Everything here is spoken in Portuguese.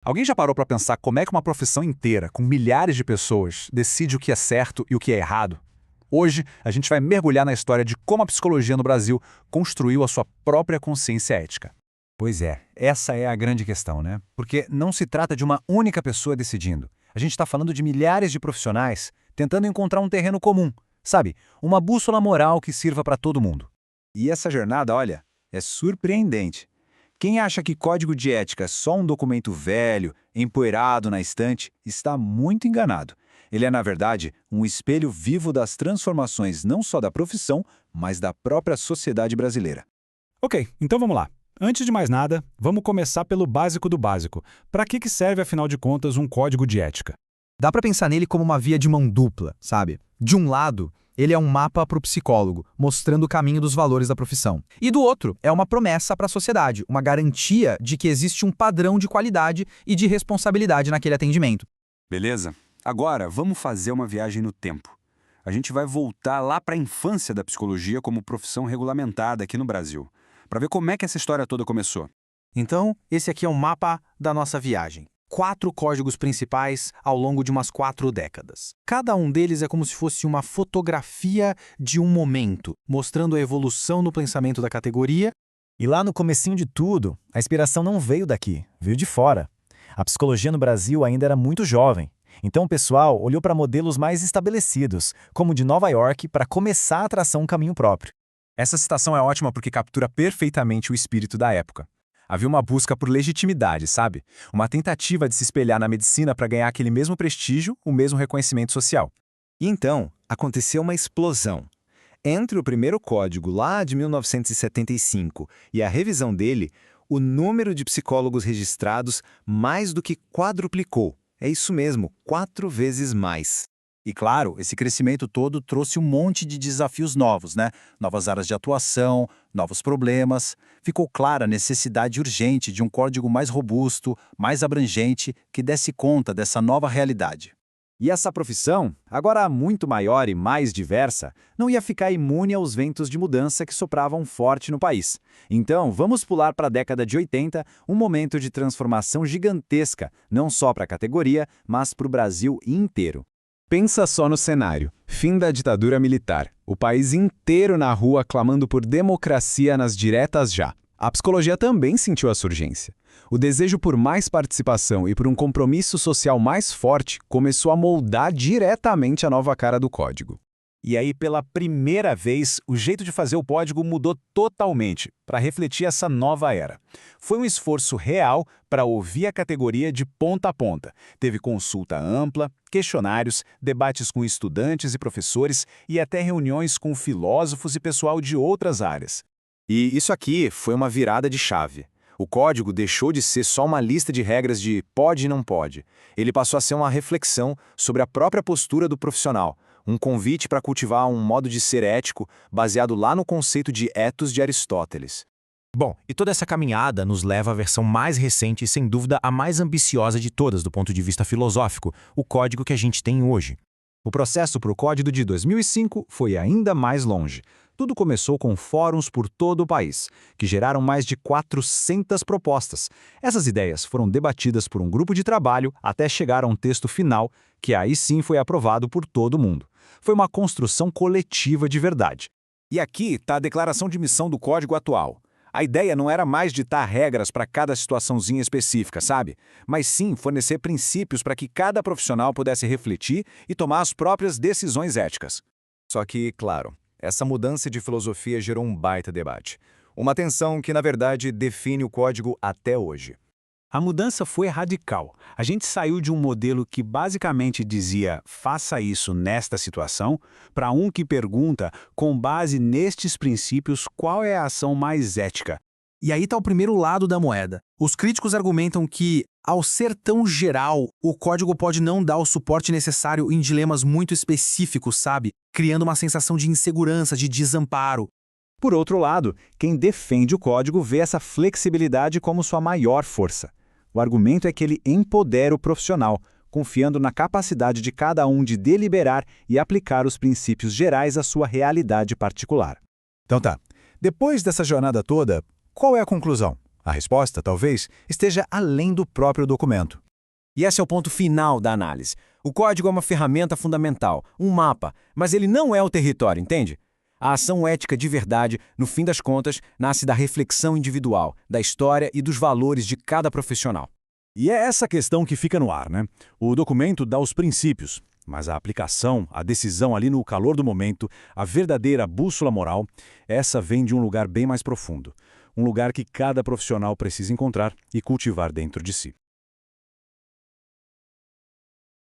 Alguém já parou para pensar como é que uma profissão inteira, com milhares de pessoas, decide o que é certo e o que é errado? Hoje, a gente vai mergulhar na história de como a psicologia no Brasil construiu a sua própria consciência ética. Pois é, essa é a grande questão, né? Porque não se trata de uma única pessoa decidindo. A gente está falando de milhares de profissionais tentando encontrar um terreno comum, sabe? Uma bússola moral que sirva para todo mundo. E essa jornada, olha, é surpreendente. Quem acha que código de ética é só um documento velho, empoeirado na estante, está muito enganado. Ele é, na verdade, um espelho vivo das transformações não só da profissão, mas da própria sociedade brasileira. Ok, então vamos lá. Antes de mais nada, vamos começar pelo básico do básico. Para que serve, afinal de contas, um código de ética? Dá para pensar nele como uma via de mão dupla, sabe? De um lado, ele é um mapa para o psicólogo, mostrando o caminho dos valores da profissão. E do outro, é uma promessa para a sociedade, uma garantia de que existe um padrão de qualidade e de responsabilidade naquele atendimento. Beleza? Agora, vamos fazer uma viagem no tempo. A gente vai voltar lá para a infância da psicologia como profissão regulamentada aqui no Brasil, para ver como é que essa história toda começou. Então, esse aqui é um mapa da nossa viagem. 4 códigos principais ao longo de umas 4 décadas. Cada um deles é como se fosse uma fotografia de um momento, mostrando a evolução no pensamento da categoria. E lá no comecinho de tudo, a inspiração não veio daqui, veio de fora. A psicologia no Brasil ainda era muito jovem. Então o pessoal olhou para modelos mais estabelecidos, como o de Nova York, para começar a traçar um caminho próprio. Essa citação é ótima porque captura perfeitamente o espírito da época. Havia uma busca por legitimidade, sabe? Uma tentativa de se espelhar na medicina para ganhar aquele mesmo prestígio, o mesmo reconhecimento social. E então, aconteceu uma explosão. Entre o primeiro código, lá de 1975, e a revisão dele, o número de psicólogos registrados mais do que quadruplicou. É isso mesmo, 4 vezes mais. E claro, esse crescimento todo trouxe um monte de desafios novos, né? Novas áreas de atuação, novos problemas. Ficou clara a necessidade urgente de um código mais robusto, mais abrangente, que desse conta dessa nova realidade. E essa profissão, agora muito maior e mais diversa, não ia ficar imune aos ventos de mudança que sopravam forte no país. Então, vamos pular para a década de 80, um momento de transformação gigantesca, não só para a categoria, mas para o Brasil inteiro. Pensa só no cenário. Fim da ditadura militar. O país inteiro na rua clamando por democracia nas diretas já. A psicologia também sentiu a surgência. O desejo por mais participação e por um compromisso social mais forte começou a moldar diretamente a nova cara do código. E aí, pela primeira vez, o jeito de fazer o código mudou totalmente para refletir essa nova era. Foi um esforço real para ouvir a categoria de ponta a ponta. Teve consulta ampla, questionários, debates com estudantes e professores e até reuniões com filósofos e pessoal de outras áreas. E isso aqui foi uma virada de chave. O código deixou de ser só uma lista de regras de pode e não pode. Ele passou a ser uma reflexão sobre a própria postura do profissional, um convite para cultivar um modo de ser ético baseado lá no conceito de ethos de Aristóteles. Bom, e toda essa caminhada nos leva à versão mais recente e, sem dúvida, a mais ambiciosa de todas do ponto de vista filosófico, o código que a gente tem hoje. O processo para o código de 2005 foi ainda mais longe. Tudo começou com fóruns por todo o país, que geraram mais de 400 propostas. Essas ideias foram debatidas por um grupo de trabalho até chegar a um texto final, que aí sim foi aprovado por todo mundo. Foi uma construção coletiva de verdade. E aqui está a declaração de missão do código atual. A ideia não era mais ditar regras para cada situaçãozinha específica, sabe? Mas sim fornecer princípios para que cada profissional pudesse refletir e tomar as próprias decisões éticas. Só que, claro, essa mudança de filosofia gerou um baita debate. Uma tensão que, na verdade, define o código até hoje. A mudança foi radical. A gente saiu de um modelo que basicamente dizia faça isso nesta situação, para um que pergunta, com base nestes princípios, qual é a ação mais ética. E aí está o primeiro lado da moeda. Os críticos argumentam que, ao ser tão geral, o código pode não dar o suporte necessário em dilemas muito específicos, sabe? Criando uma sensação de insegurança, de desamparo. Por outro lado, quem defende o código vê essa flexibilidade como sua maior força. O argumento é que ele empodera o profissional, confiando na capacidade de cada um de deliberar e aplicar os princípios gerais à sua realidade particular. Então tá, depois dessa jornada toda, qual é a conclusão? A resposta, talvez, esteja além do próprio documento. E esse é o ponto final da análise. O código é uma ferramenta fundamental, um mapa, mas ele não é o território, entende? A ação ética de verdade, no fim das contas, nasce da reflexão individual, da história e dos valores de cada profissional. E é essa questão que fica no ar, né? O documento dá os princípios, mas a aplicação, a decisão ali no calor do momento, a verdadeira bússola moral, essa vem de um lugar bem mais profundo. Um lugar que cada profissional precisa encontrar e cultivar dentro de si.